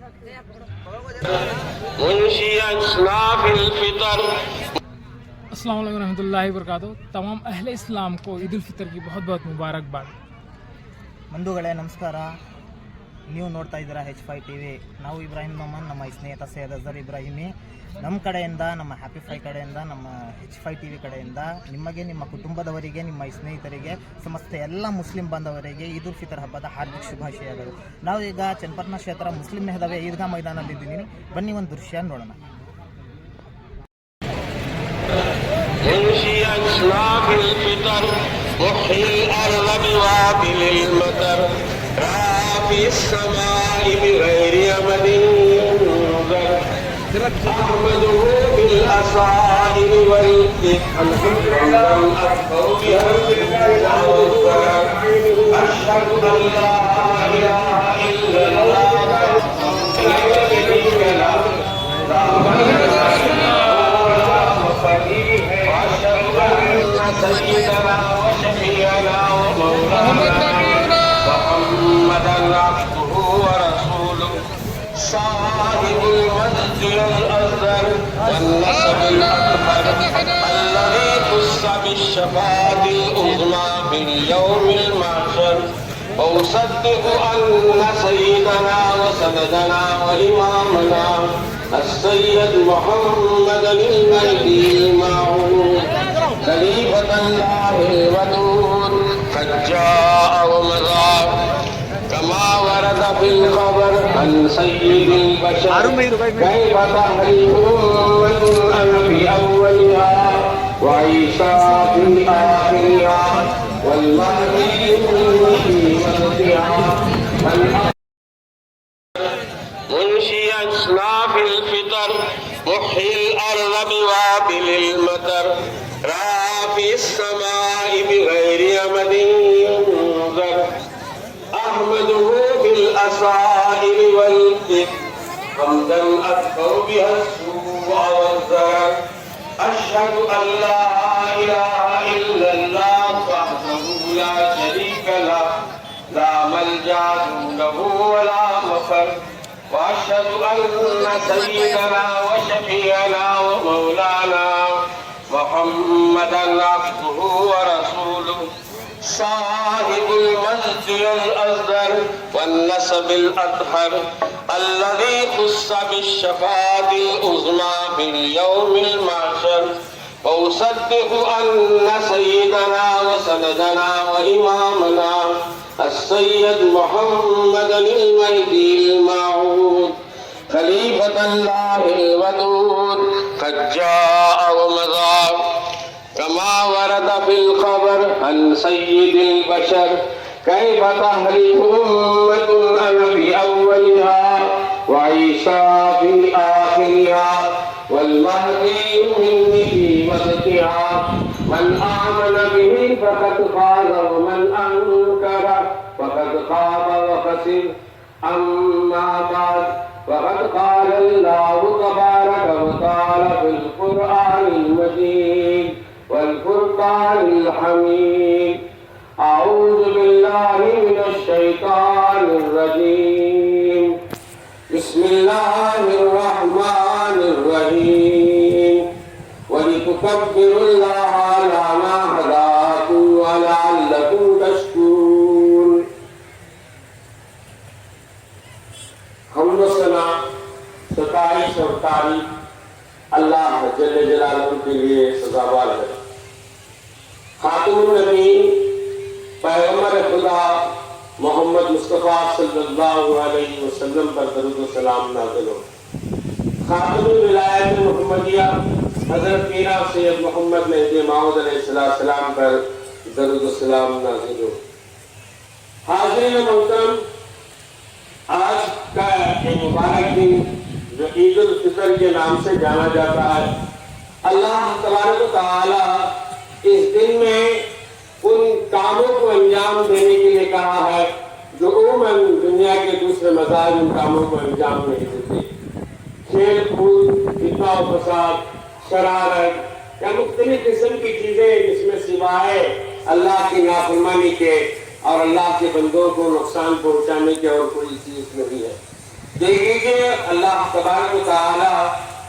السلام علیکم ورحمۃ اللہ وبرکاتہ. تمام اہل اسلام کو عید الفطر کی بہت بہت مبارکباد. ಬಂಧುಗಳೇ ನಮಸ್ಕಾರ. ನೀವು ನೋಡ್ತಾ ಇದ್ದೀರಾ H5 TV. ನಾವು ಇಬ್ರಾಹಿಂ ಮೊಹಮ್ಮದ್, ನಮ್ಮ ಸ್ನೇಹಿತ ಸೈಯದ್ ಅಜರ್ ಇಬ್ರಾಹಿಮಿ. ನಮ್ಮ ಕಡೆಯಿಂದ, ನಮ್ಮ ಹ್ಯಾಪಿ ಫೈ ಕಡೆಯಿಂದ, ನಮ್ಮ H5 TV ಕಡೆಯಿಂದ ನಿಮಗೆ, ನಿಮ್ಮ ಕುಟುಂಬದವರಿಗೆ, ನಿಮ್ಮ ಸ್ನೇಹಿತರಿಗೆ, ಸಮಸ್ತ ಎಲ್ಲ ಮುಸ್ಲಿಂ ಬಾಂಧವರಿಗೆ ಈದ್ ಉಲ್ ಫಿತರ್ ಹಬ್ಬದ ಹಾರ್ದಿಕ ಶುಭಾಶಯಗಳು. ನಾವು ಈಗ ಚನ್ನಪಟ್ಟಣ ಕ್ಷೇತ್ರ ಮುಸ್ಲಿಂ ಮೆಹದವೆ ಈದ್ಗಾ ಮೈದಾನಲ್ಲಿ ಇದ್ದೀನಿ. ಬನ್ನಿ ಒಂದು ದೃಶ್ಯ ನೋಡೋಣ. محيي الأرض بوابل المطر رافع السماء بغير يمد ينظر أحمده بالأصائل والذكر أكبر بها أشهد أن لا إله إلا الله لا شريك له سيدنا وشفيعنا ومولانا محمدا عبده ورسوله صاحب المجد الأزهر والنسب الأطهر الذي خص بالشفاعة العظمى في اليوم المحشر وأصدق أن سيدنا وسندنا وإمامنا السيد محمد المهدي الموعود خليفة الله الودود قد جاء ومضى كما ورد في الخبر عن سيد البشر كيف تحريم أمة في أولها وعيسى في آخرها والمهدي في وسطها منشي أصناف الفطر محيي الأرض بوابل المطر رافع السماء بغير يمد ينظر أحمده بالأصائل والذكر حمدا أكبر بها السوء والضرر أشهد أن لا إله إلا الله وحده لا شريك له لا ملجأ له ولا مفر وأشهد أن سيدنا وشفيعنا ومولانا محمدا عبده ورسوله صاحب المجد الأزهر والنسب الأطهر الذي خص بالشفاعة العظمى في اليوم المحشر وأصدق أن سيدنا وسندنا وإمامنا السيد محمد المهدي الموعود خليفة الله الودود قد جاء ومضى كما ورد في الخبر عن سيد البشر كيف تهلك أمة أنا في أولها وعيسى في آخرها والمهدي مني في وسطها من آمن به فقد فاز ومن أنكر فقد خاب وخسر أما بعد فقد قال الله تبارك وتعالى في القرآن المجيد والفرقان الحميد أعوذ بالله من الشيطان الرجيم بسم الله الرحمن الرحيم ولتكبروا الله على ما هداكم ولعلكم تشكرون. حمد و ثنا ستائش اور تعریف اللہ جل جلالہ کے لیے سزاوار ہے. خاتم النبی پیغمبر خدا محمد مصطفیٰ صلی اللہ علیہ وسلم پر درود و سلام نازل ہو. خاتم الولایت محمدیہ حضرت میرا سید محمد مہدی ماؤد علیہ السلام پر درود و سلام نازل ہو. حاضرین محترم، آج کا یہ مبارک دن جو عید الفطر کے نام سے جانا جاتا ہے، اللہ تبارک و تعالی اس دن میں ان کاموں کو انجام دینے کے لیے کہا ہے جو عموماً دنیا کے دوسرے مذاہب ان کاموں کو انجام نہیں دیتے. کھیل کود، فتنہ و فساد، شرارت یا مختلف قسم کی چیزیں جس میں سوائے اللہ کی نافرمانی کے اور اللہ کے بندوں کو نقصان پہنچانے کی اور کوئی چیز نہیں ہے. دیکھیے اللہ تبارک و تعالیٰ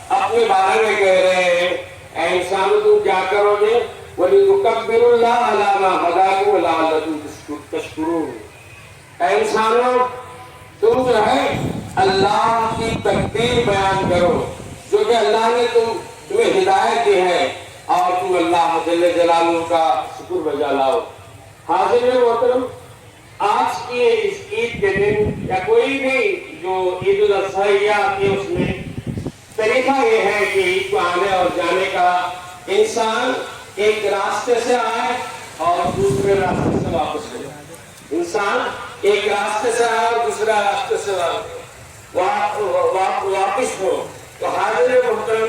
اپنے بارے میں کہہ رہے ہیں اے انسانوں تم کیا کرو گے وَلِتُكَبِّرُوا اللَّهَ عَلَىٰ مَا هَدَاكُمْ وَلَعَلَّكُمْ تَشْكُرُونَ۔ اے انسانوں تم جو ہے اللہ کی تقدیر بیان کرو جو کہ اللہ نے تمہیں ہدایت دی ہے اور تم اللہ جل جلالہ کا شکر بجا لاؤ۔ حاضرین محترم، آج کی اس عید کے دن یا کوئی بھی جو عید الاضحیٰ آتی ہے اس میں طریقہ یہ ہے کہ عید کو آنے اور جانے کا انسان ایک راستے سے آئے اور دوسرے راستے سے واپس ہو جائے۔ انسان ایک راستے سے آئے اور دوسرا راستے سے واپس ہو۔ تو حاضر محترم،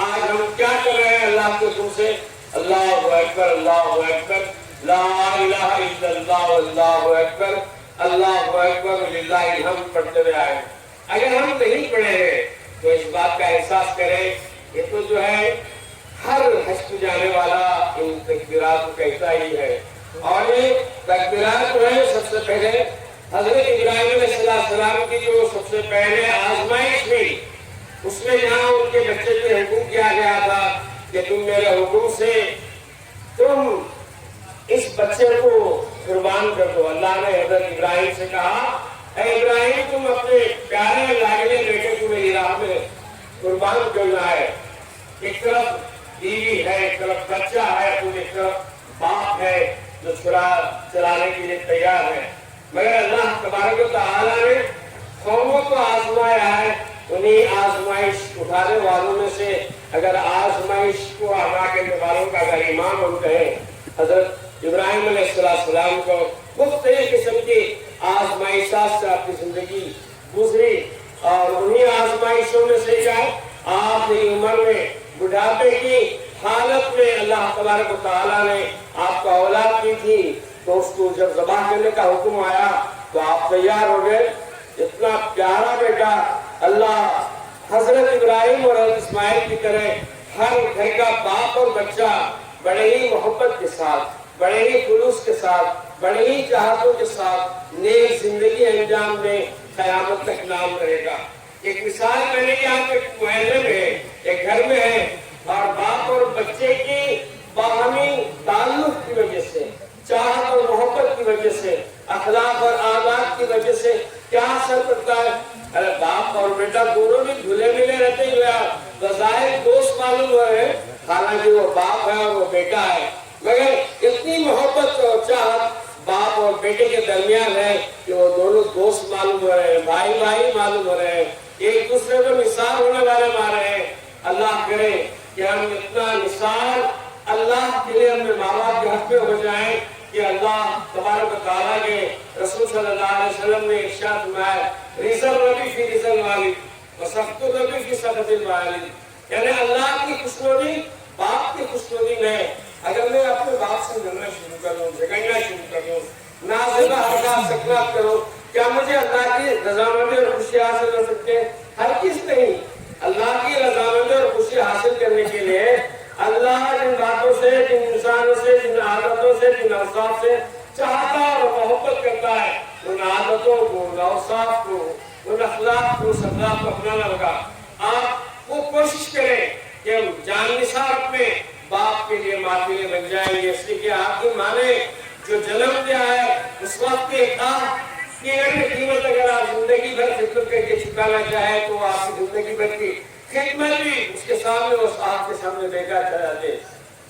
آج ہم کیا کر رہے ہیں اللہ کے حکم سے؟ اللہ اکبر اللہ اکبر لا الہ الا اللہ اللہ اکبر اللہ اکبر وللہ الحمد پڑھتے ہوئے آئے۔ اگر ہم نہیں پڑھے ہیں تو اس بات کا احساس کریں یہ تو جو ہے ہر حج کو جانے والا ان تکبیرات کو کہتا ہی ہے، اور یہ تکبیرات جو ہے سب سے پہلے حضرت ابراہیم علیہ السلام کی جو سب سے پہلے آزمائش ہوئی اس میں جہاں ان کے بچے پہ حکم کیا گیا تھا کہ تم میرے حکم سے تم اس بچے کو قربان کر دو، اللہ نے حضرت ابراہیم سے کہا اے ابراہیم تم اپنے پیارے لاڈلے بیٹے کو میری راہ میں قربان کرنا ہے۔ ایک طرف بیوی ہے، ایک طرف بچہ ہے، ایک طرف باپ ہے جو چھڑا چلانے کے لیے تیار ہے، مگر اللہ تبارک و تعالیٰ نے قوموں کو آزمایا ہے۔ انہیں آزمائش اٹھانے والوں میں سے اگر آزمائش کو ادا کرنے والوں کا اگر امام ہم کہیں حضرت ابراہیم علیہ السلام کو مختلف قسم کی آزمائشات سے اپنی زندگی گزری، اور انہیں آزمائشوں میں سے کیا آپ کی عمر میں بڑھاپے کی حالت میں اللہ تبارک و تعالیٰ نے آپ کا اولاد کی تھی، تو اس کو جب ذبح کرنے کا حکم آیا تو آپ تیار ہو گئے۔ اتنا پیارا بیٹا اللہ حضرت ابراہیم اور حضرت اسماعیل کی طرح ہر گھر کا باپ اور بچہ بڑے ہی محبت کے ساتھ، بڑے ہی خلوص کے ساتھ، بڑے ہی چاہتوں کے ساتھ نیک زندگی انجام میں قیامت تک نام رہے گا۔ ایک مثال میں نے یہاں پہ محلے میں ایک گھر میں ہے اور باپ اور بچے کی باہمی تعلق کی وجہ سے، چاہت اور محبت کی وجہ سے، اخلاق اور عادات کی وجہ سے کیا اثر پڑتا ہے؟ ارے باپ اور بیٹا دونوں بھی گھلے ملے رہتے ہوئے بظاہر دوست معلوم ہو رہے ہیں، حالانکہ وہ باپ ہے اور وہ بیٹا ہے، مگر اتنی محبت اور چاہت باپ اور بیٹے کے درمیان ہے کہ وہ دونوں دوست معلوم ہو رہے ہیں، بھائی بھائی معلوم ہو رہے ہیں، ایک دوسرے میں مثال ہونے والے ماں رہے ہیں۔ اللہ کرے کہ ہم اتنا مثال اللہ کے لیے ہمیں ماں باپ کے حق میں ہو جائیں کہ اللہ تبارک و تعالیٰ کے رسول صلی اللہ علیہ وسلم نے ارشاد فرمایا رضا الربی فی رضا الوالد وسخط الربی فی سخط الوالد، یعنی اللہ کی خوشنودی باپ کی خوشنودی میں اگر میں اپنے باپ سے ملنا شروع کر دوں، جھگڑنا شروع کر دوں، نازیبا حرکات سکنات کروں، کیا مجھے اللہ کی رضامندی اور خوشی حاصل کر سکتے ہیں؟ ہرگز نہیں۔ اللہ کی رضامندی اور خوشی حاصل کرنے کے لیے اللہ جن باتوں سے، جن انسانوں سے، جن عادتوں سے، جن اوصاف سے چاہتا اور محبت کرتا ہے ان عادتوں کو، ان اوصاف کو، ان اخلاق کو، اخلاق کو اپنانا ہوگا۔ آپ وہ کوشش کریں کہ ہم جان نثار اپنے باپ کے لیے معافی بن جائیں گے، اس لیے کہ آپ کی ماں نے جو جنم دیا ہے اس وقت کے کی قیمت اگر آپ زندگی بھر فکر کر کے چکانا چاہیں تو آپ کی زندگی بھر کی خدمت بھی اس کے سامنے، اس آپ کے سامنے بیکار چلا دے۔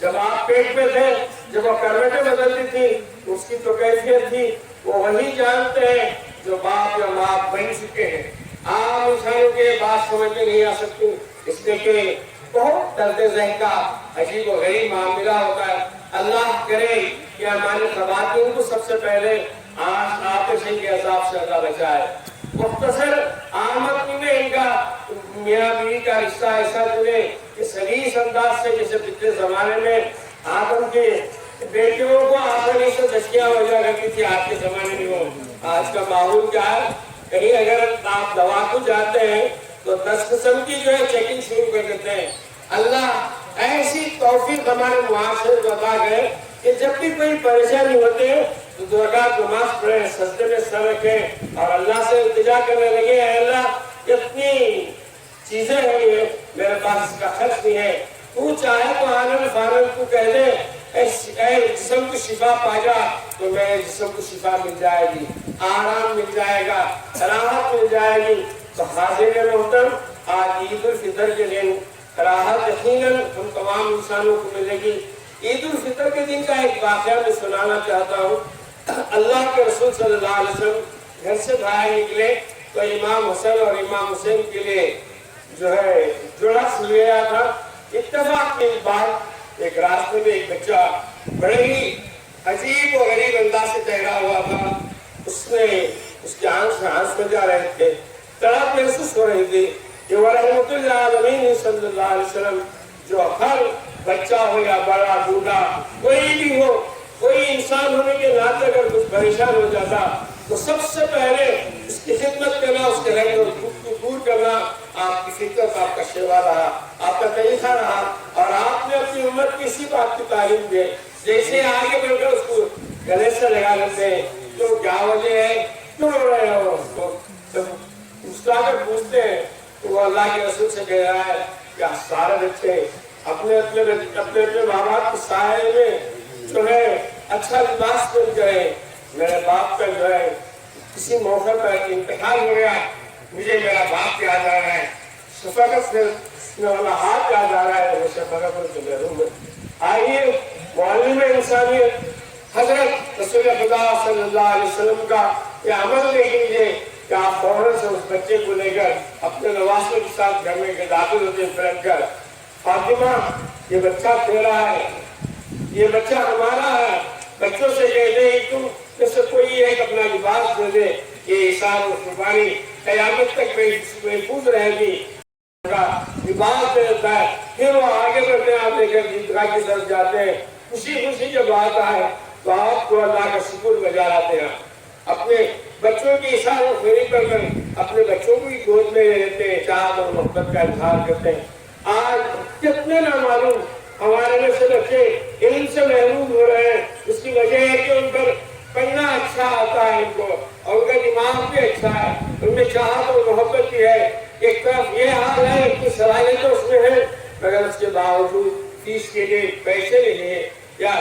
جب آپ پیٹ میں تھے، جب وہ کروٹیں بدلتی تھی، اس کی تو کیفیت تھی وہ وہی جانتے ہیں جو باپ یا ماں بن چکے ہیں۔ عام انسانوں کے بات سمجھ میں نہیں آ سکتی، اس لیے کہ بہت درد ذہن کا عجیب و غریب معاملہ ہوتا ہے۔ اللہ کرے کہ ہماری خواتین کو سب سے پہلے آتش کے عذاب سے اللہ بچائے۔ مختصر آمد میں ان کا میاں بیوی کا رشتہ ایسا چلے کہ سلیس انداز سے، جیسے پچھلے زمانے میں آدم کے بیٹیوں کو آسانی سے دستیاب ہو جایا کرتی تھی، آج کے زمانے میں ہو۔ آج کا ماحول کیا ہے، کہیں اگر آپ دوا کو جاتے ہیں تو 10 قسم کی جو ہے چیکنگ شروع کر دیتے ہیں۔ اللہ ایسی توفیق ہمارے معاشرے میں عطا کرے کہ جب بھی کوئی پریشانی ہوتے ہیں تو 2 رکعت نماز پڑھیں، سجدے میں سر رکھیں اور اللہ سے التجا کرنے لگے، اے اللہ اتنی چیزیں ہیں یہ میرے پاس اس کا خرچ نہیں ہے. تو چاہے تو آنند فانند کو کہہ دے اے جسم کو شفا پا جا تو میرے جسم کو شفا مل جائے گی, آرام مل جائے گا, راحت مل جائے گی. تو حاضر محترم آج عید الفطر کے دن راحت یقیناً ہم تمام انسانوں کو ملے گی. عید الفطر کے دن کا ایک واقعہ میں سنانا چاہتا ہوں. اللہ کے رسول صلی اللہ علیہ وسلم گھر سے باہر نکلے تو امام حسن اور امام حسین کے لیے جو ہے جوڑا سل گیا تھا. اتفاق کی بات ایک راستے میں ایک بچہ بڑے ہی عجیب و غریب انداز سے ٹہرا ہوا تھا. اس کے آنکھ سے آنکھ بجا رہے تھے, تڑپ محسوس ہو رہی تھی کہ وہ رحمت للعالمین صلی اللہ علیہ وسلم جو ہر بچہ ہو یا بڑا بوڑھا کوئی بھی ہو, کوئی انسان ہونے کے ناطے اگر کچھ پریشان ہو جاتا تو سب سے پہلے اس کی خدمت کرنا, اس کے رنگ اور دکھ کو دور کرنا آپ کی فطرت, آپ کا شیوا رہا, آپ کا طریقہ رہا. اور آپ نے اپنی امت کی اسی بات کی تعلیم دی. جیسے آگے بڑھ کر اس کو گلے سے لگا لیتے ہیں تو کیا وجہ ہے, کیوں رو رہے ہو, تو مسکرا کر پوچھتے ہیں تو وہ اللہ کے رسول سے کہہ رہا ہے کہ سارے بچے اپنے ماں باپ کے سائے میں جو ہے اچھا لباس پہن کرے. میرے باپ کا جو ہے کسی موقع پر انتقال ہو گیا, مجھے میرا باپ یاد آ رہا ہے, شفقت سے والا ہاتھ یاد آ رہا ہے, وہ شفقت سے محروم ہے. آئیے معلم انسانیت حضرت رسول خدا صلی اللہ علیہ وسلم کا یہ عمل دیکھ لیجیے کہ آپ فوراً سے اس بچے کو لے کر اپنے نواسوں کے ساتھ گھر میں داخل ہوتے ہیں پھر کر, فاطمہ یہ بچہ تیرا ہے, یہ بچہ ہمارا ہے. بچوں سے کہہ دے تم جیسے کوئی ایک اپنا لباس دے دے, یہ احسان و قربانی قیامت تک محفوظ رہے گی. لباس دے دیتا ہے, پھر وہ آگے بڑھتے ہیں, آپ لے کر عیدگاہ کی طرف جاتے ہیں. خوشی خوشی جب آتا ہے تو آپ کو اللہ کا شکر بجا لاتے ہیں. اپنے بچوں کی احسان و خیری کر کر اپنے بچوں کو ہی گود میں لیتے ہیں, چاہت اور محبت کا اظہار کرتے ہیں. آج کتنے نامعلوم ہمارے میں سے بچے علم سے محروم ہو رہے ہیں. اس کی وجہ ہے کہ ان پر پڑھنا اچھا آتا ہے ان کو, اور ان کا دماغ بھی اچھا ہے, ان میں چاہت اور محبت بھی ہے. ایک طرف یہ حال ہے کہ صلاحیت اس میں ہے, مگر اس کے باوجود فیس کے لیے پیسے نہیں ہیں, یا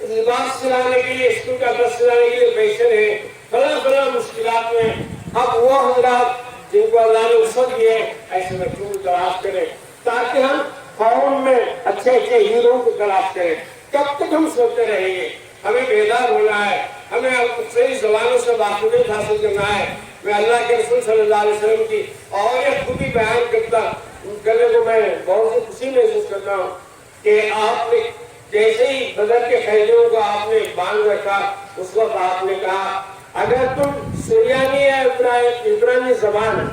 لباس سلانے کے لیے, اسکول کا بس سلانے کے لیے پیسے نہیں ہیں. فلاں مشکلات میں اب وہ حضرات جن کو اللہ نے وسعت دی ہے ایسے بچوں کو تلاش کریں تاکہ ہم قوم میں اچھے اچھے ہیرو کو تلاش کریں. کب تک ہم سوچتے رہیں گے؟ ہمیں بیدار ہونا ہے, ہمیں صحیح زبانوں سے باخبریت حاصل کرنا ہے. میں اللہ کے رسول صلی اللہ علیہ وسلم کی اور ایک خوبی بیان کرنے کو میں بہت سی خوشی محسوس کرتا ہوں کہ آپ نے جیسے ہی بدر کے قیدیوں کو آپ نے باندھ رکھا, اس وقت آپ نے کہا اگر تم سریانی ہے عبرانی زبان,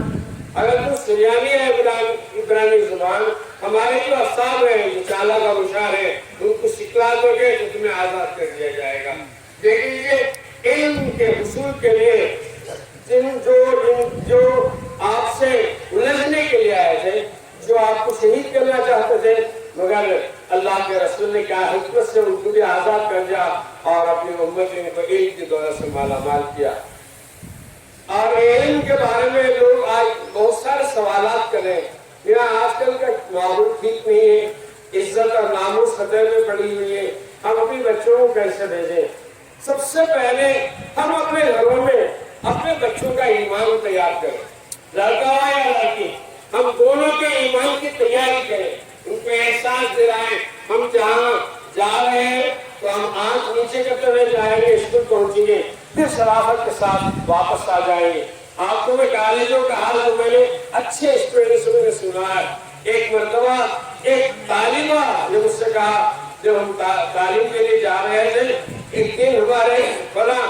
اگر تم سریانی ہے عبرانی زبان, ہمارے جو افسر ہیں جو چالا کا مشار ہے ان کو سکھلا دو گے تو تمہیں آزاد کر دیا جائے گا. دیکھ لیجیے علم کے حصول کے لیے جو آپ سے الجھنے کے لیے آئے تھے, جو آپ کو شہید کرنا چاہتے تھے, مگر اللہ کے رسول نے کہا حکمت سے ان کو بھی آزاد کر دیا اور اپنی امت نے کو علم کی دولت سے مالا مال کیا. اور علم کے بارے میں لوگ آج بہت سارے سوالات کریں. میرا آج کل کا ماحول ٹھیک نہیں ہے, عزت اور ناموس خطرے میں پڑی ہوئی ہے. ہم اپنی بچوں کو کیسے بھیجیں؟ سب سے پہلے ہم اپنے گھروں میں اپنے بچوں کا ایمان تیار کریں, لڑکا یا لڑکی, ہم دونوں کے ایمان کی تیاری کریں, ان کو احساس دلائیں ہم جہاں جا رہے ہیں تو ہم آنکھ نیچے کرتے ہوئے جائیں گے, اسکول پہنچیں گے, پھر شرافت کے ساتھ واپس آ جائیں گے. آپ کو میں کالجوں کا حال تو میں نے اچھے اسٹوڈنٹس نے سنا ہے. ایک مرتبہ ایک طالبہ نے مجھ سے کہا جب ہم تعلیم کے لیے جا رہے تھے, ایک دن ہمارے بڑا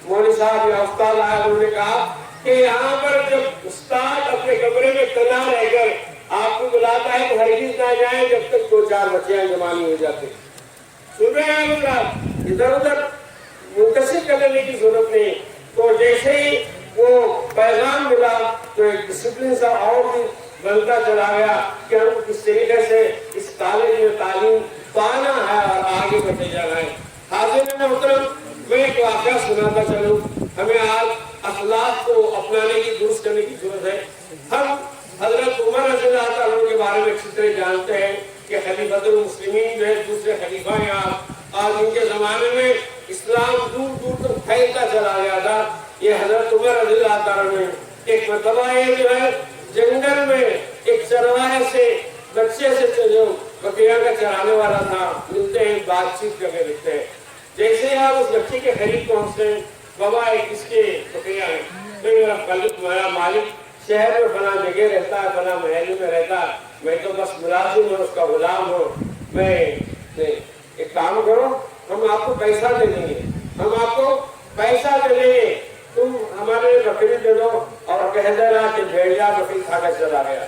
مولوی صاحب یا استاد آئے, انہوں نے کہا کہ یہاں پر جب استاد اپنے کمرے میں تنہا رہ کر آپ کو بلاتا ہے تو ہرگز نہ جائیں جب تک 2-4 بچیاں جمع نہیں ہو جاتے. صبح ادھر ادھر منتشر کرنے کی ضرورت نہیں. تو جیسے ہی وہ پیغام ملا تو ایک ڈسپلن سا اور بھی بنتا چلا گیا کہ ہم کس طریقے سے اس کالج میں تعلیم پانا ہے اور آگے بڑھتے جانا ہے. حاضرین محترم, میں ایک واقعہ سناتا چلوں. ہمیں آج اخلاق کو اپنانے کی درست کرنے کی ضرورت ہے. ہم حضرت عمر رضی اللہ تعالیٰ عنہ کے بارے میں اچھی طرح جانتے ہیں کہ خلیفۃ المسلمین جو ہے دوسرے خلیفہ ہیں. آج ان کے زمانے میں اسلام دور دور تک پھیلتا چلا گیا تھا. یہ حضرت عمر رضی اللہ تعالیٰ نے ایک مرتبہ یہ جو ہے جنگل میں ایک چرواہے سے بچے سے جو بکریاں کا چرانے والا تھا ملتے ہیں, بات چیت کر کے لکھتے ہیں. جیسے ہی آپ اس بچے کے قریب پہنچتے ہیں, بابا کس کے بکریاں ہیں؟ میرا مالک شہر میں بنا جگہ رہتا ہے, بنا محل میں رہتا ہے, میں تو بس ملازم ہوں, اس کا غلام ہوں. میں ایک کام کرو, ہم آپ کو پیسہ دے دیں گے, ہم آپ کو پیسہ دے دیں گے, تم ہمارے بکری دے دو اور کہہ دینا کہ بھیڑیا بکری کھا کر چلا گیا.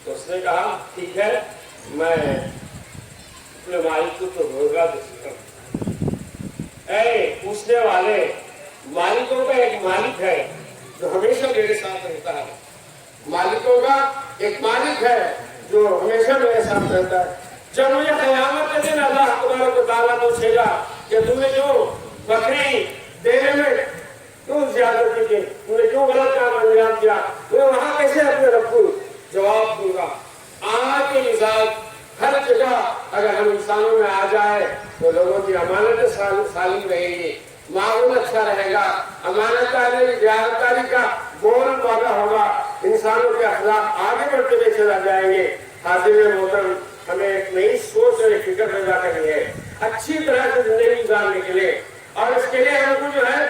تو اس نے کہا ٹھیک ہے, میں اپنے مالک کو تو روزگار دے سکتا ہوں. پوچھنے والے مالکوں کا ایک مالک ہے جو ہمیشہ میرے ساتھ رہتا ہے. مالکوں کا ایک مالک ہے جو ہمیشہ میرے ساتھ رہتا ہے. جب مجھے قیامت کے دن اللہ تبارک و تعالیٰ پوچھے گا کہ تم نے جو بکری دینے میں کیوں زیادتی کی, تم نے کیوں غلط کام انجام دیا, تو وہاں کیسے اپنے رب کو جواب دوں گا. آج کے مزاج ہر جگہ اگر ہم انسانوں میں آ جائے تو لوگوں کی امانت سالم رہے گی, معمول اچھا رہے گا, امانت داری دیانتداری کا بول واضح ہوگا, انسانوں کے اخلاق آگے بڑھتے ہوئے چلا جائیں گے. حاضر محترم, ہمیں ایک نئی سوچ اور ایک فکر پیدا کرنی ہے, اچھی طرح سے زندگی گزارنے کے لیے. اور اس کے لیے ہم کو جو ہے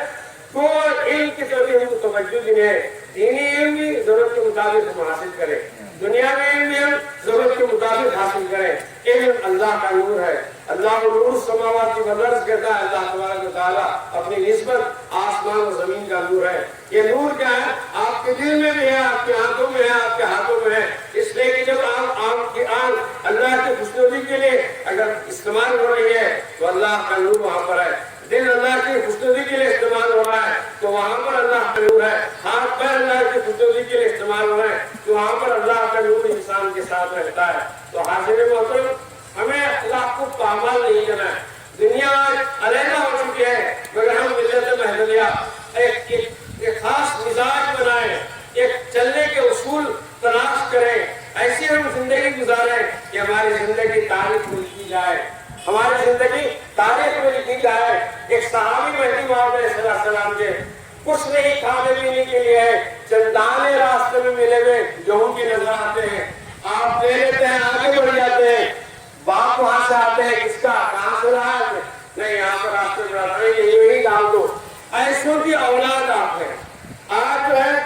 تو علم کی طرف ہم کو توجہ دینی ہے. دینی علم بھی ضرورت کے مطابق ہم حاصل کریں, دنیا میں علم بھی ہم ضرورت کے مطابق حاصل کریں. علم اللہ کا نور ہے. اللہ کو نور السماوات والارض کہتا ہے. اللہ تبارک و تعالیٰ اپنی نسبت آسمان و زمین کا نور ہے. یہ نور کیا ہے؟ آپ کے دل میں بھی ہے, آپ کی آنکھوں میں ہے, آپ کے ہاتھوں میں ہے. اس لیے کہ جب آپ کی آنکھ اللہ کی خوشنودی کے لیے اگر استعمال ہو رہی ہے تو اللہ کا نور وہاں پر ہے. دل اللہ کی خوشنودی کے لیے استعمال ہو رہا ہے تو وہاں پر اللہ کا نور ہے. ہاتھ پیر اللہ کی خوشنودی کے لیے استعمال ہو رہے ہیں تو وہاں پر اللہ کا نور انسان کے ساتھ رہتا ہے. تو حاضر محترم, ہمیں اخلاق کو پامال نہیں کرنا ہے. دنیا آج علیحدہ ہو چکی ہے, مگر ہم ملت محمدیہ ایک خاص مزاج بنائیں, ایک چلنے کے اصول تلاش کریں, ایسی ہم زندگی گزاریں کہ ہماری زندگی تاریخ میں لکھی جائے, ہماری زندگی تاریخ میں لکھی جائے. ایک صحابی مہدی موعود علیہ السلام کے کچھ نہیں کھانے پینے کے لیے چند دانے راستے میں ملے ہوئے گیہوں کی نظر آتے ہیں, آپ لے لیتے ہیں, آگے بڑھ جاتے ہیں. باپ وہاں سے آتے ہیں, کس کا کہاں سے رہا ہے, نہیں یہاں پر راستے میں آتے ہیں, یہی ڈال دو. ایسوں کی اولاد آپ ہیں. آج جو ہے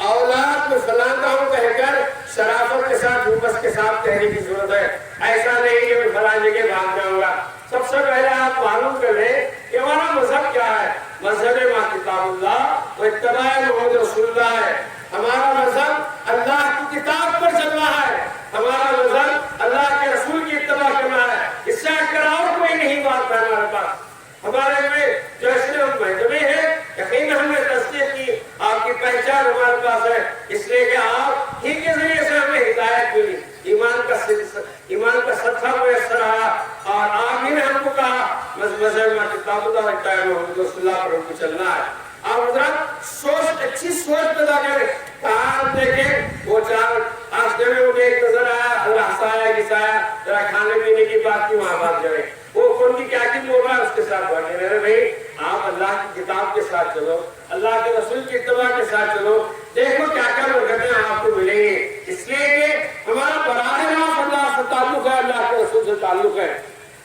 اولاد میں فلاں کام کہہ کر شرافت کے ساتھ حکمت کے ساتھ کہنے کی ضرورت ہے. ایسا نہیں کہ میں فلاں جگہ بھاگ جاؤں گا. سب سے پہلے آپ معلوم کر لیں کہ ہمارا مذہب کیا ہے. مذہب ما کتاب اللہ و اتباع محمد رسول اللہ ہے. ہمارا مذہب اللہ کی کتاب پر چلنا ہے, ہمارا مذہب اللہ کے رسول کی اتباع کرنا ہے. اس سے ہٹ کر اور کوئی نہیں بات ہے ہمارے پاس. ہمارے میں جیسے ہم مہذبی ہیں, یقیناً ہم نے تصدیق کی, آپ کی پہچان ہمارے پاس ہے, اس لیے کہ آپ ہی کے ذریعے سے ہمیں ہدایت ملی, ایمان کا صدقہ میسر آیا, اور آپ ہی نے ہم کو کہا مذہب میں کتاب اللہ رکھتا ہے, محمد رسول اللہ پر ہم کو چلنا ہے. آپ حضرات سوچ, اچھی سوچ پیدا کریں. کہاں دیکھیں وہ چار آستے میں مجھے ایک نظر آیا, اللہ ہسایا گسایا, ذرا کھانے پینے کی بات کی وہاں بات کریں. وہ کون کی کیا بول رہا ہے اس کے ساتھ بات کریں. بھائی آپ اللہ کی کتاب کے ساتھ چلو, اللہ کے رسول کی اتباع کے ساتھ چلو, دیکھو کیا کیا برکتیں آپ کو ملیں گی. اس لیے کہ ہمارا براہ راست اللہ سے تعلق ہے, اللہ کے رسول سے تعلق ہے.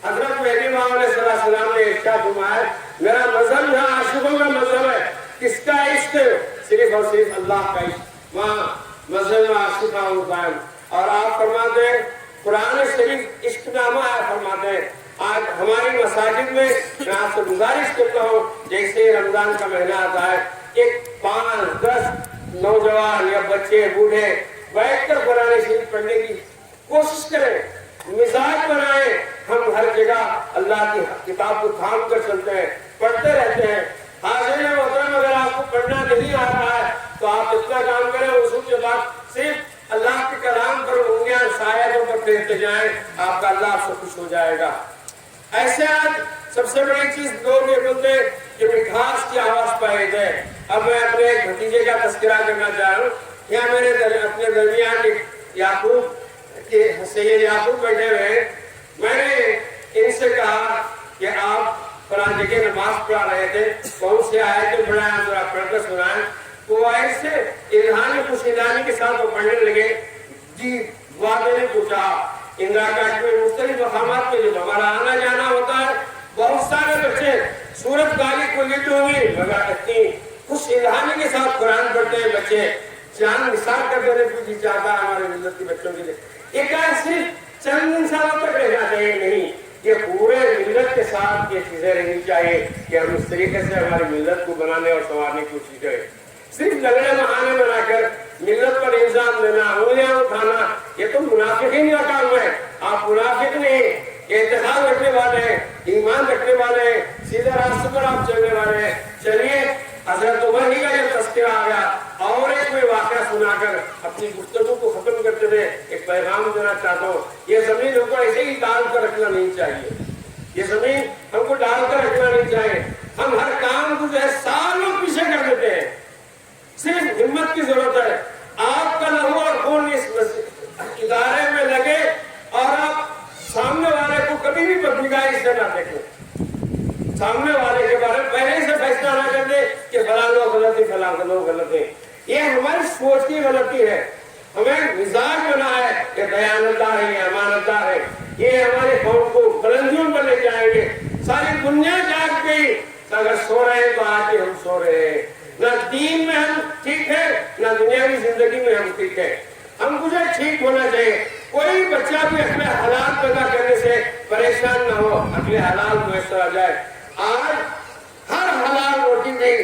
حضرت مہدی موعود علیہ السلام نے ارشاد فرمایا, میرا مذہب یہاں عاشقوں کا مذہب ہے. کس کا عشق؟ صرف اور صرف اللہ کا عشق. وہاں مذہب میں عاشقہ ہوتا ہے. اور آپ فرماتے ہیں قرآن شریف عشق نامہ ہے, فرماتے ہیں آج ہماری مساجد میں میں آپ سے گزارش کرتا ہوں, جیسے رمضان کا مہینہ آتا ہے, ایک 5-10 نوجوان یا بچے بوڑھے بیٹھ کر قرآن شریف پڑھنے کی کوشش کریں, مزاج بنائیں. ہم ہر جگہ اللہ کی کتاب کو تھام کر چلتے ہیں, پڑھتے رہتے ہیں. حاضر محترم, اگر آپ کو پڑھنا نہیں آ رہا ہے تو آپ اتنا کام کریں, اصول کے بعد صرف اللہ کے کلام پر انگلیاں شایدوں پر پھیرتے جائیں, آپ کا اللہ آپ سے خوش ہو جائے گا. ایسے آج سب سے بڑی چیز لوگ یہ بولتے ہیں کہ مٹھاس کی آواز پائے جائے. اب میں اپنے ایک بھتیجے کا تذکرہ کرنا چاہ رہا ہوں. یہاں میرے اپنے درمیان یعقوب کے سید یعقوب بیٹھے ہوئے. میں نے ان سے کہا کہ آپ فلاں جگہ نماز پڑھا رہے تھے, کون سے آیتیں پڑھائیں ذرا پڑھ کر سنائیں. تو آیت سے الہانی خوشیدانی کے ساتھ وہ پڑھنے لگے. جی والد نے پوچھا, اندرا کاٹ میں مختلف مقامات پہ جب ہمارا آنا جانا ہوتا ہے بہت سارے بچے سورت کالی کو لیتے ہوئے مگر اتنی خوش الہانی کے ساتھ قرآن پڑھتے ہیں بچے, جان نثار کر دینے کو جی چاہتا ہے ہمارے ملت کے بچوں کے لیے. ایک صرف چند انسانوں تک رہنا چاہیے, نہیں, یہ پورے ملت کے ساتھ یہ چیزیں رہنی چاہیے کہ ہم اس طریقے سے ہماری ملت کو بنانے اور سنوارنے کی کوشش کریں. صرف لگڑے بہانے بنا کر ملت پر الزام دینا, انگلیاں اٹھانا, یہ تو منافقین کا کام ہے. آپ منافق نہیں, اعتقاد رکھنے والے ہیں, ایمان رکھنے والے ہیں, سیدھے راستے پر آپ چلنے والے ہیں. چلیے حضرت عمر ہی کا یہ تذکرہ آ گیا, اور ایک میں واقعہ سنا کر اپنی گفتگو کو ختم کرتے ہوئے ایک پیغام دینا چاہتا ہوں. یہ زمین ہم کو ایسے ہی ڈال کر رکھنا نہیں چاہیے, یہ زمین ہم کو ڈال کر رکھنا نہیں چاہیے. ہم ہر کام کو جو ہے سالوں پیچھے کر دیتے ہیں. صرف ہمت کی ضرورت ہے. آپ کا لہو اور خون اس ادارے میں لگے اور آپ سامنے والے کو کبھی بھی بدنگاہی سے نہ دیکھیں. سامنے والے کے بارے میں پہلے سے فیصلہ نہ کر دے کہ فلاں لوگ غلط ہیں, فلاں لوگ غلط ہیں. یہ ہماری سوچ کی غلطی ہے. ہمیں مزاج بنا ہے کہ دیانتدار ہے, امانت دار ہے, یہ ہمارے قوم کو بلندیوں پر لے جائیں گے. ساری دنیا جاگ گئی, اگر سو رہے ہیں تو آج ہم سو رہے ہیں. نہ دین میں ہم ٹھیک ہے, نہ دنیاوی زندگی میں ہم ٹھیک ہے. ہم مجھے ٹھیک ہونا چاہیے. کوئی بچہ بھی اپنے حالات پیدا کرنے سے پریشان نہ ہو, اپنے حالات میسر آ جائے. آج ہر حلال روٹی میں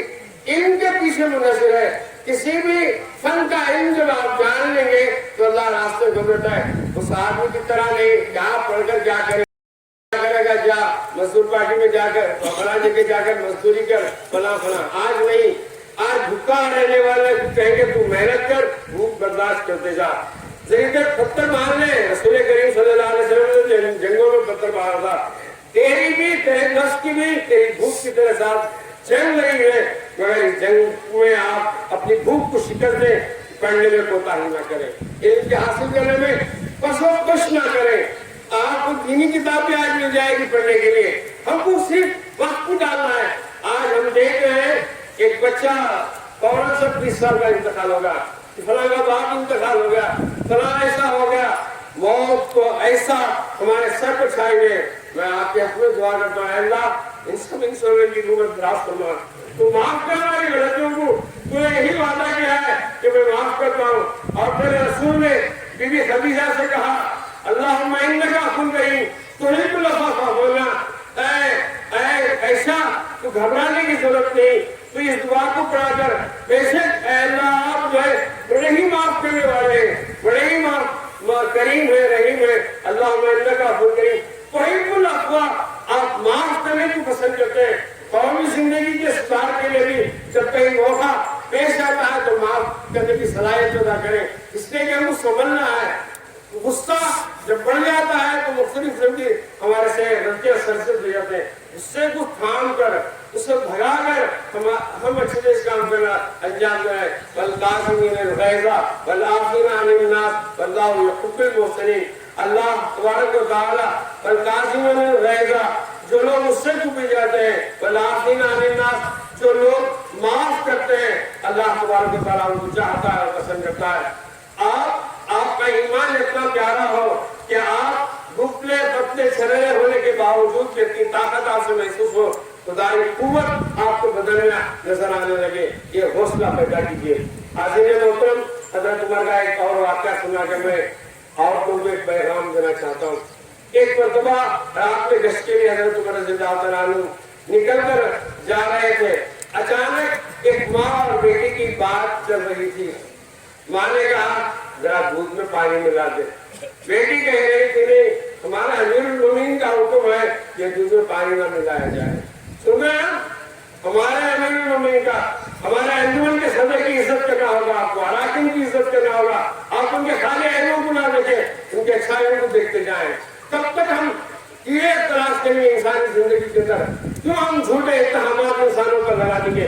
علم کے پیچھے منحصر ہے. کسی بھی فن کا علم جب آپ جان لیں گے تو اللہ راستے کو دیتا ہے. اس آدمی کی طرح نہیں کہاں پڑھ کر کیا کرے گا, جا مزدور پارٹی میں جا کر فلاں جگہ جا کر مزدوری کر فلاں فلاں. آج نہیں, آج بھوکا رہنے والے کہیں گے تو محنت کر, بھوک برداشت کرتے جا. ذریعہ پتھر مارنے, رسول کریم صلی اللہ علیہ وسلم نے جنگوں میں پتھر مارا تھا. تیری بھی, تیرے نفس کی بھی, تیری بھوک کی طرح ساتھ جنگ لگی ہے, مگر اس جنگ میں آپ اپنی بھوک کو شکست دیں, پڑھنے میں کوتاہی نہ کریں, علم کے حاصل کرنے میں پس و پش نہ کریں. آپ کو دینی کتاب بھی آج مل جائے گی پڑھنے کے لیے, ہم کو صرف وقت کو ڈالنا ہے. آج ہم دیکھ رہے ہیں ایک بچہ فوراً سے 20 سال کا انتقال ہوگا, فلاں کا باپ انتقال ہو گیا, فلاں ایسا ہو گیا. موت کو ایسا ہمارے سر پر چھائے گئے. میں آپ کے حق میں دعا کرتا ہوں, اے اللہ ان سب انسانوں کی نوبت دراز فرما, تو معاف کر ہماری غلطیوں کو. تو یہی وعدہ کیا ہے کہ میں معاف کرتا ہوں. اور پھر رسول نے بی بی خدیجہ سے کہا, اللہم انکا عفو کریم تحب العفو فاعف عنا. اے ایسا تو گھبرانے کی ضرورت نہیں, تو اس دعا کو پڑھا کر بے شک اے اللہ آپ جو ہے بڑے ہی معاف کرنے والے ہیں, بڑے ہی کریم ہے, رحیم ہے. اللہم انکا عفو کریم تحب العفو, آپ معاف کرنے کو پسند کرتے ہیں. قومی زندگی کے سدھار کے لیے بھی جب کہیں موقع پیش آتا ہے تو معاف کرنے کی صلاحیت پیدا کریں, اس لیے کہ ہم کو سنبھلنا ہے. غصہ جب بڑھ جاتا ہے تو مختلف قسم کی ہمارے سے غلطیاں سرزد ہو جاتے ہیں. غصے کو تھام کر, اسے بھگا کر ہم اچھے سے اس کام کرنا انجام دیں. والقاسمین الغیظ والعافین عن الناس واللہ یحب المحسنین. اللہ تبارک و تعالی والقاسمین الغیظ, جو لوگ غصے کو پی جاتے ہیں, والعافین عن الناس, جو لوگ معاف کرتے ہیں, اللہ تبارک و تعالی ان کو چاہتا ہے اور پسند کرتا ہے. آپ کا ایمان اتنا پیارا ہو کہ آپ گھٹنے پتلے چھڑے ہونے کے باوجود اتنی طاقت آپ سے محسوس ہو, خدائی قوت آپ کو بدن میں نظر آنے لگے. یہ حوصلہ پیدا کیجیے. حاضرین محترم, حضرت عمر کا ایک اور واقعہ سنا کر میں عورتوں کو ایک پیغام دینا چاہتا ہوں. ایک مرتبہ رات میں گشت کے لیے حضرت عمر رضی اللہ تعالیٰ عنہ نکل کر جا رہے تھے. اچانک ایک ماں اور بیٹی کی بات چل رہی تھی. ماں نے کہا ذرا دودھ میں پانی ملا دے. بیٹی کہہ رہی تھی نہیں, ہمارا امیر المومنین کا حکم ہے کہ دودھ میں پانی نہ ملایا جائے. سن رہے ہیں, ہمارے امیر المومنین کا, ہمارے انجمن کے صدر کی عزت کرنا ہوگا, آپ کو اراکین کی عزت کرنا ہوگا. آپ ان کے خالی عینوں کو نہ دیکھیں, ان کے اچھائیوں کو دیکھتے جائیں. کب تک ہم یہ تلاش کریں گے انسانی زندگی کے اندر, کیوں ہم جھوٹے اتہامات انسانوں پر لگا دیں گے.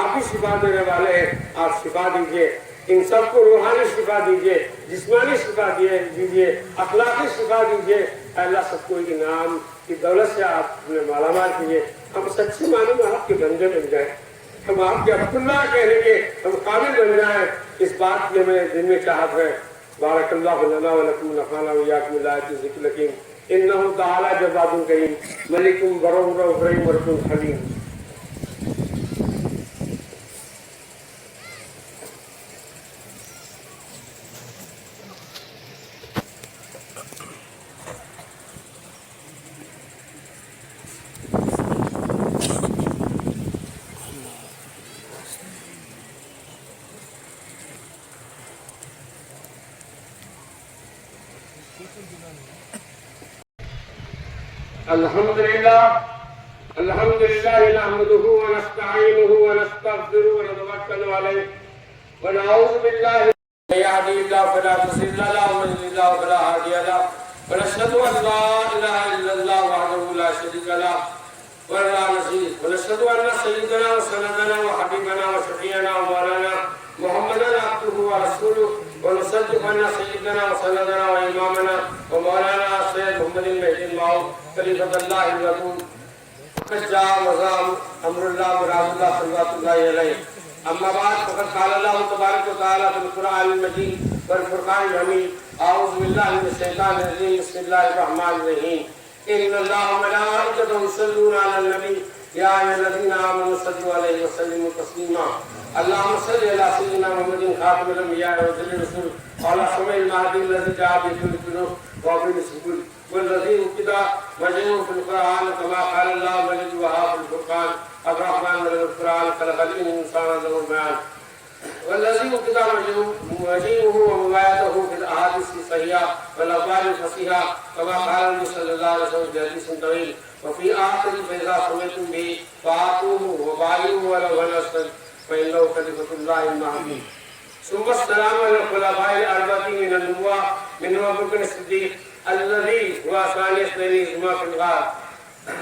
آپ ہی شفا دینے والے ہیں، آپ شفا دیجئے، ان سب کو روحانی شفا دیجئے، جسمانی شفا دیجئے، اخلاقی شفا دیجئے، اے اللہ سب کو انعام کی دولت سے آپ نے مالا مال کیجئے، ہم سچے معنی میں آپ کے بندے بن جائیں، ہم آپ کے عبد اللہ کہنے کے ہم قابل بن جائیں، اس بات کی ہمیں دل میں چاہت ہے۔ بارک اللہ لنا ولکم نفعنا وإياكم بالآيات والذكر الحكيم إنه تعالى جواد كريم ملك بر رؤوف رحيم رب حليم۔ الحمد لله نحمده ونستعينه ونستغفره ونتوكل عليه ونعوذ بالله من يهده الله فلا مضل له ومن يضلل فلا هادي له ونشهد ان لا اله الا الله وحده لا شريك له ونشهد ان سيدنا وسندنا وحبيبنا وشفيعنا ومولانا محمدا عبده ورسوله ونصدق ان سيدنا وسندنا وامامنا ومولانا سيد محمد المهدي المعود خليفة الله الودود قد جاء مزام امر الله مراد الله صلوات الله عليه اما بعد فقد قال الله تبارك وتعالى في القران المجيد والفرقان الحميد اعوذ بالله من الشيطان الرجيم بسم الله الرحمن الرحيم ان الله وملائكته يصلون على النبي يا ايها الذين امنوا صلوا عليه وسلموا تسليما اللهم صل على سيدنا محمد خاتم الانبياء وسيد الرسل وعلى سمع المهدي الذي جاء به القلوب وابن السبل والذي ابتدى مجموع في القرآن كما قال الله مجد وها في الفرقان الرحمن من القرآن خلق الإنسان له البيان والذي ابتدى مجيئه ومبايته في الأحاديث الصحيحة والأخبار الفصيحة كما قال النبي صلى الله عليه وسلم في حديث طويل وفي آخر فإذا سمعتم به فآتوه وبايعوه ولو هنستد فإنه خليفة الله المهدي ثم السلام على الخلفاء الأربعة من النبوة منهم أبو بكر الصديق الذي هو ثاني اثنين هما في الغار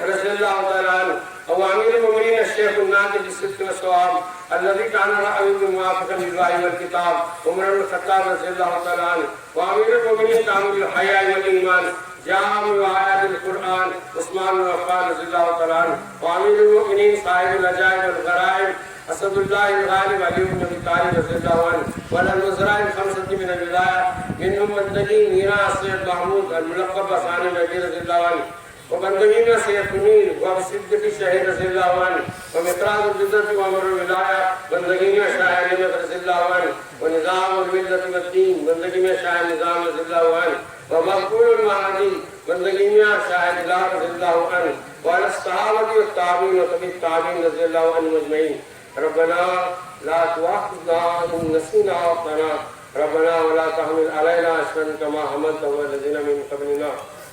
رضي الله تعالى عنه وامير المؤمنين الشيخ الناطق بالصدق والصواب الذي كان رأيه موافقا للوحي والكتاب عمر بن الخطاب رضي الله تعالى عنه وامير المؤمنين كامل الحياء والايمان جامع آيات القرآن عثمان بن عفان رضي الله تعالى عنه وامير المؤمنين صاحب العجائب والغرائب اسد الله الغالب علي بن ابي طالب رضي الله عنه والوزراء الخمسه من الولايه منهم مندلي ميراث سيد محمود الملقب بثاني النبي رضي الله عنه وبندگی سید منیر وصدیق شہید رضی اللہ عنہ ومقراض الجدت وامر الولایہ بندگی میں شاہ نعمت رضی اللہ عنہ ونظام الملت والدین بندگی میں شاہ نظام رضی اللہ عنہ ومقبول المہدی بندگی میں شاہ الہ رضی اللہ عنہ وعلى الصحابة والتابعين وتبع التابعين رضي الله عنهم أجمعين ربنا لا تؤاخذنا إن نسينا أو أخطأنا ربنا ولا تحمل علينا إصرا كما حملته على الذين من قبلنا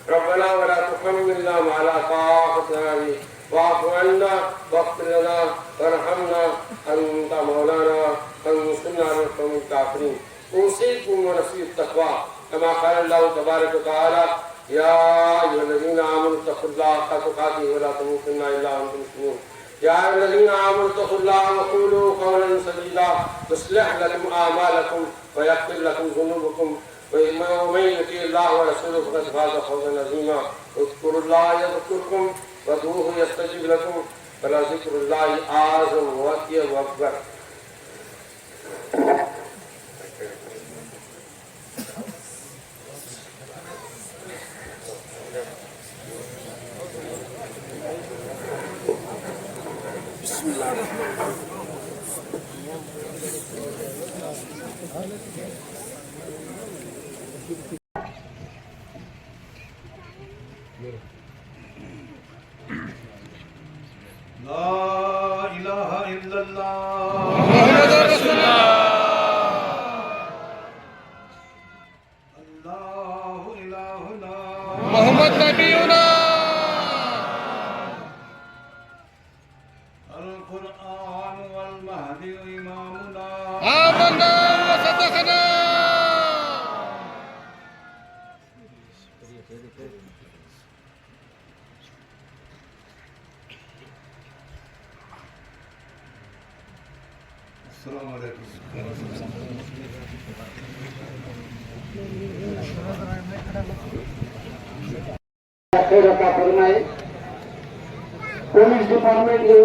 ربنا ولا تحملنا ما لا طاقة لنا به واعف عنا واغفر لنا وارحمنا أنت مولانا فانصرنا على القوم الكافرين أوصيكم ونفسي التقوى كما قال الله تبارك وتعالى يا أيها الذين آمنوا اتقوا الله حق تقاته ولا تموتن إلا وأنتم مسلمون يا أيها الذين آمنوا اتقوا الله وقولوا قولا سديدا يصلح لكم أعمالكم ويغفر لكم ذنوبكم ومن يطع الله ورسوله فقد فاز فوزا عظيما اذكروا الله يذكركم وادعوه يستجب لكم ولذكر الله أعظم وأطيب وأكبر بسم الله الرحمن الرحيم لا إله إلا الله محمد رسول الله الله إلهنا محمد نبينا القرآن والمهدي إمامنا آمنا وصدقنا ಖೈರ್ ಅತಾ ಫರ್ಮಾಯೆ. ಪೊಲೀಸ್ ಡಿಪಾರ್ಟ್ಮೆಂಟ್ಗೆ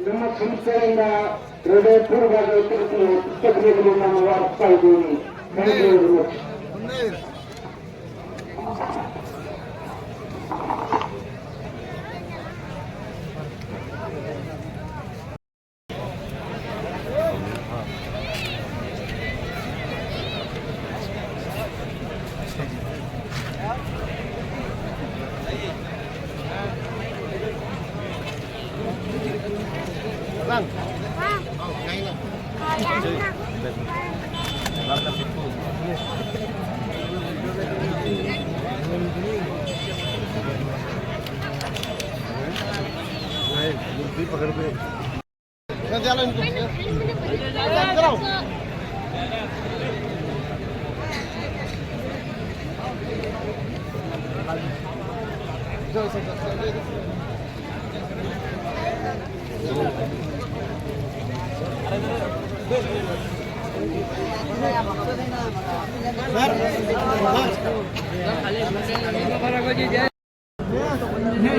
ನಮ್ಮ ಸಂಸ್ಥೆಯಿಂದ ಹೃದಯಪೂರ್ವಕ ಕೃತಜ್ಞತೆಗಳನ್ನು ನಾನು ಅರ್ಪಿಸ್ತಾ ಇದ್ದೀನಿ. Thank you very much.